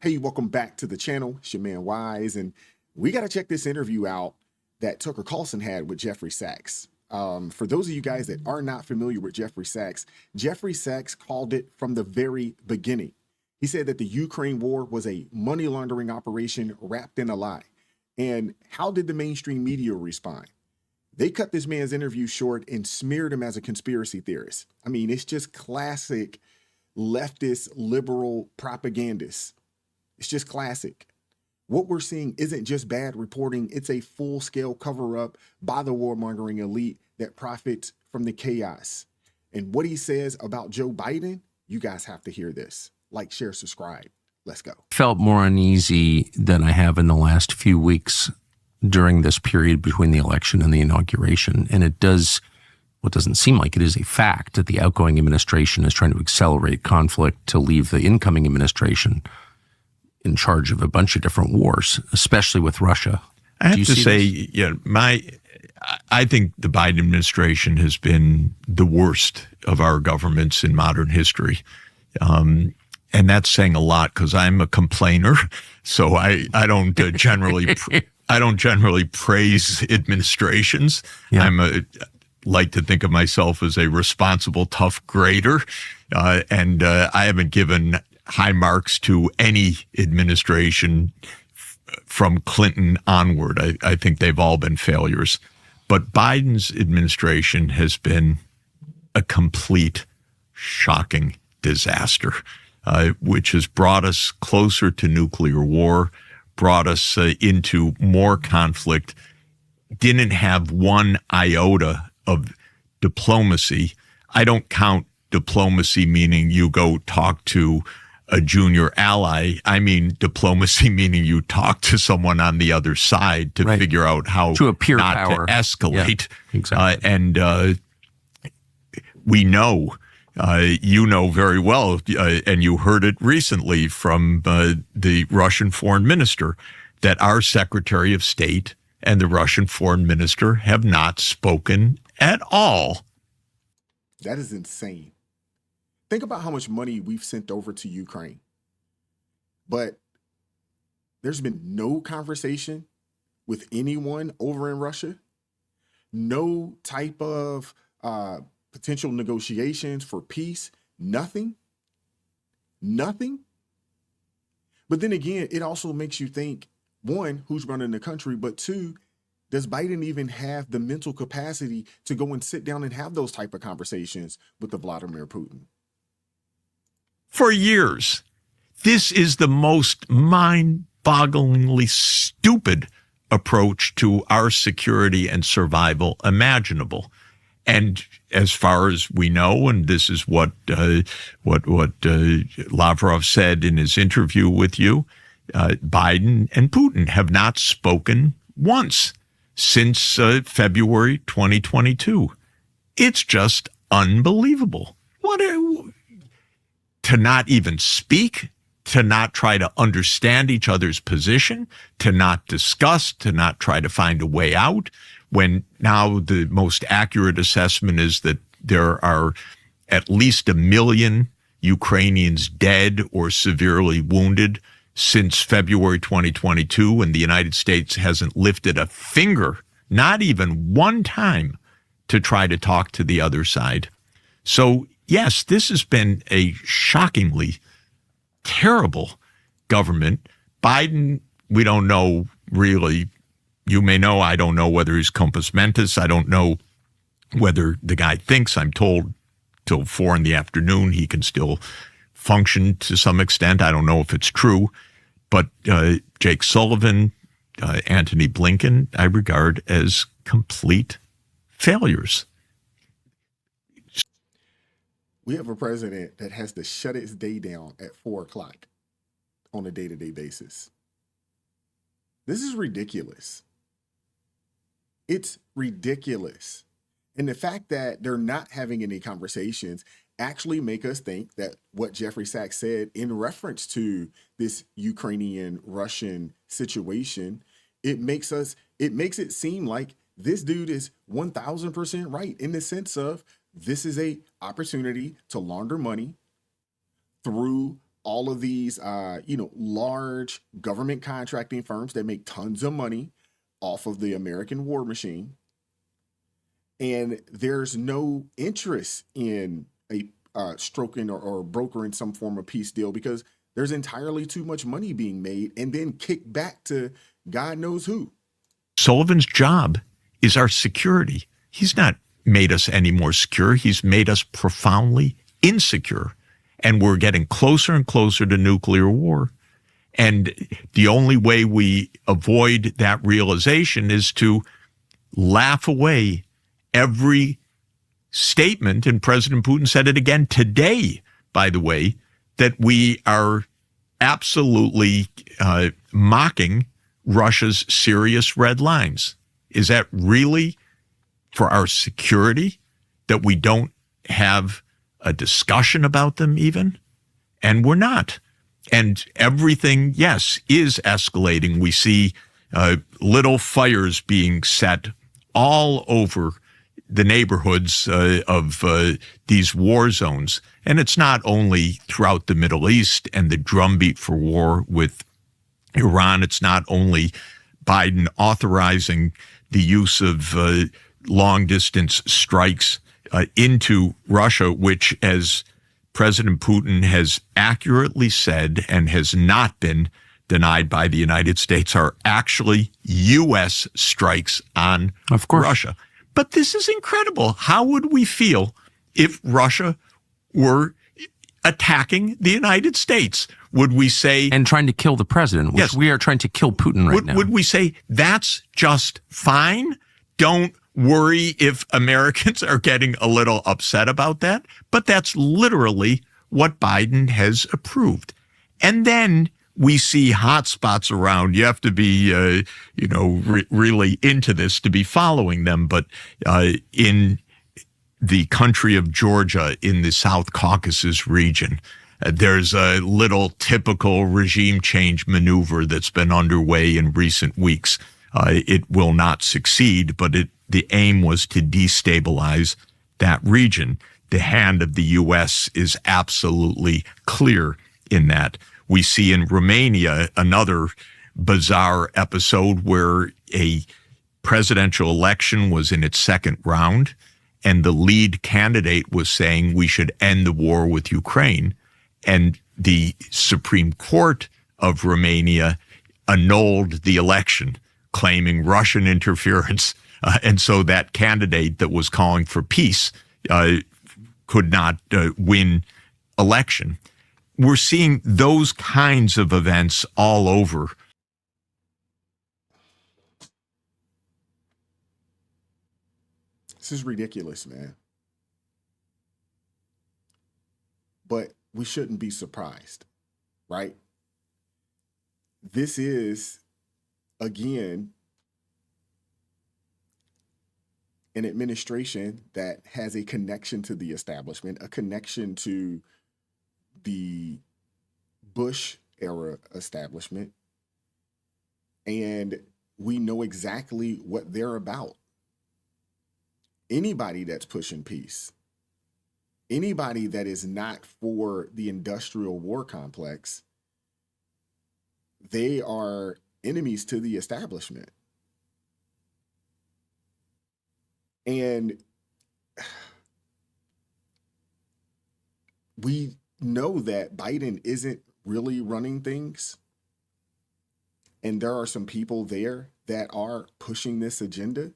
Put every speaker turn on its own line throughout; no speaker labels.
Hey, welcome back to the channel. It's your man Wise, and we got to check this interview out that Tucker Carlson had with Jeffrey Sachs. For those of you guys that are not familiar with Jeffrey Sachs called it from the very beginning. He said that the Ukraine war was a money laundering operation wrapped in a lie. And how did the mainstream media respond? They cut this man's interview short and smeared him as a conspiracy theorist. I mean, it's just classic leftist liberal propagandist. It's just classic. What we're seeing isn't just bad reporting. It's a full-scale cover-up by the warmongering elite that profits from the chaos. And what he says about Joe Biden, you guys have to hear this. Like, share, subscribe. Let's go.
Felt more uneasy than I have in the last few weeks during this period between the election and the inauguration. And it does, what doesn't seem like it is a fact, that the outgoing administration is trying to accelerate conflict to leave the incoming administration in charge of a bunch of different wars, especially with Russia.
I have to say, I think the Biden administration has been the worst of our governments in modern history. And that's saying a lot because I'm a complainer. So I don't generally praise administrations. Yeah. Like to think of myself as a responsible, tough grader. And I haven't given high marks to any administration from Clinton onward. I think they've all been failures. But Biden's administration has been a complete, shocking disaster, which has brought us closer to nuclear war, brought us into more conflict, didn't have one iota of diplomacy. I don't count diplomacy meaning you go talk to a junior ally. I mean diplomacy meaning you talk to someone on the other side to figure out how
to appear
not
power.
To escalate.
Yeah, exactly.
And we know, you know very well, and you heard it recently from the Russian foreign minister, that our Secretary of State and the Russian foreign minister have not spoken at all.
That is insane. Think about how much money we've sent over to Ukraine, but there's been no conversation with anyone over in Russia, no type of potential negotiations for peace, nothing. But then again, it also makes you think, one, who's running the country, but two, does Biden even have the mental capacity to go and sit down and have those type of conversations with the Vladimir Putin?
For years, this is the most mind-bogglingly stupid approach to our security and survival imaginable. And as far as we know, and this is what Lavrov said in his interview with you, Biden and Putin have not spoken once since February 2022. It's just unbelievable. To not even speak, to not try to understand each other's position, to not discuss, to not try to find a way out, when now the most accurate assessment is that there are at least 1 million Ukrainians dead or severely wounded since February 2022, and the United States hasn't lifted a finger, not even one time, to try to talk to the other side. So yes, this has been a shockingly terrible government. Biden, we don't know really. You may know, I don't know whether he's compos mentis. I don't know whether the guy thinks. I'm told till 4 p.m. he can still function to some extent. I don't know if it's true. But Jake Sullivan, Antony Blinken, I regard as complete failures.
We have a president that has to shut its day down at 4 o'clock on a day-to-day basis. This is ridiculous. It's ridiculous. And the fact that they're not having any conversations actually make us think that what Jeffrey Sachs said in reference to this Ukrainian-Russian situation, it makes it seem like this dude is 1,000% right in the sense of this is a opportunity to launder money through all of these, large government contracting firms that make tons of money off of the American war machine. And there's no interest in a stroking or brokering some form of peace deal because there's entirely too much money being made and then kicked back to God knows who.
Sullivan's job is our security. He's not made us any more secure. He's made us profoundly insecure. And we're getting closer and closer to nuclear war. And the only way we avoid that realization is to laugh away every statement, and President Putin said it again today, by the way, that we are absolutely mocking Russia's serious red lines. Is that really for our security that we don't have a discussion about them even? And we're not. And everything, yes, is escalating. We see little fires being set all over the neighborhoods of these war zones. And it's not only throughout the Middle East and the drumbeat for war with Iran. It's not only Biden authorizing the use of long-distance strikes into Russia, which, as President Putin has accurately said and has not been denied by the United States, are actually U.S. strikes on Russia. But this is incredible. How would we feel if Russia were attacking the United States? Would we say...
And trying to kill the president, which
yes,
we are trying to kill Putin right now.
Would we say, that's just fine? Don't worry if Americans are getting a little upset about that. But that's literally what Biden has approved. And then we see hotspots around. You have to be, really into this to be following them. But in the country of Georgia, in the South Caucasus region, there's a little typical regime change maneuver that's been underway in recent weeks. It will not succeed, but the aim was to destabilize that region. The hand of the U.S. is absolutely clear in that. We see in Romania another bizarre episode where a presidential election was in its second round, and the lead candidate was saying we should end the war with Ukraine. And the Supreme Court of Romania annulled the election, claiming Russian interference. And so that candidate that was calling for peace could not win election. We're seeing those kinds of events all over.
This is ridiculous, man. But we shouldn't be surprised, right? This is, again, an administration that has a connection to the establishment, a connection to the Bush era establishment. And we know exactly what they're about. Anybody that's pushing peace, anybody that is not for the industrial war complex, they are enemies to the establishment. And we know that Biden isn't really running things. And there are some people there that are pushing this agenda.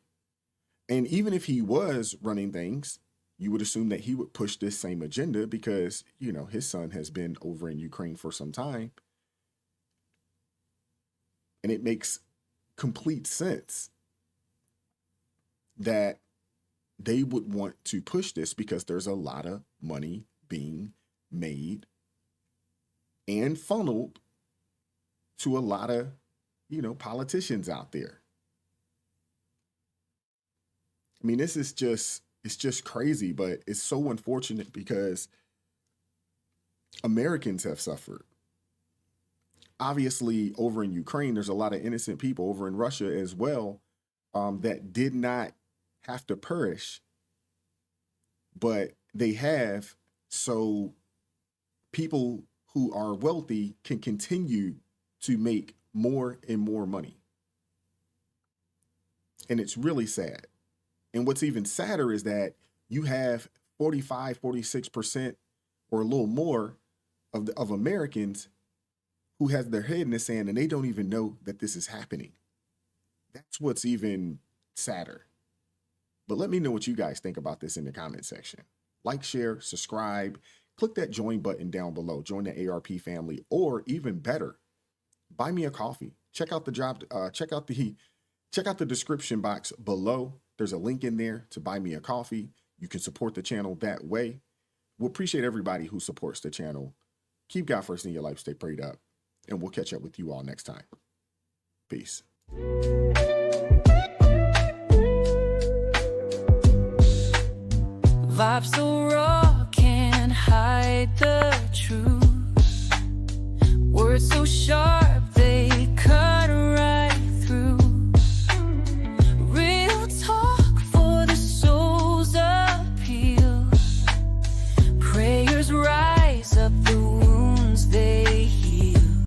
And even if he was running things, you would assume that he would push this same agenda because, his son has been over in Ukraine for some time. And it makes complete sense that they would want to push this because there's a lot of money being made and funneled to a lot of, politicians out there. I mean, it's just crazy, but it's so unfortunate because Americans have suffered. Obviously, over in Ukraine, there's a lot of innocent people over in Russia as well that did not have to perish, but they have. So people who are wealthy can continue to make more and more money. And it's really sad. And what's even sadder is that you have 45, 46% or a little more of Americans who has their head in the sand and they don't even know that this is happening. That's what's even sadder. But let me know what you guys think about this in the comment section. Like, share, subscribe, click that join button down below. Join the ARP family, or even better, buy me a coffee. Check out the description box below. There's a link in there to buy me a coffee. You can support the channel that way. We'll appreciate everybody who supports the channel. Keep God first in your life. Stay prayed up. And we'll catch up with you all next time. Peace.
Vibes so raw, can't hide the truth. Words so sharp.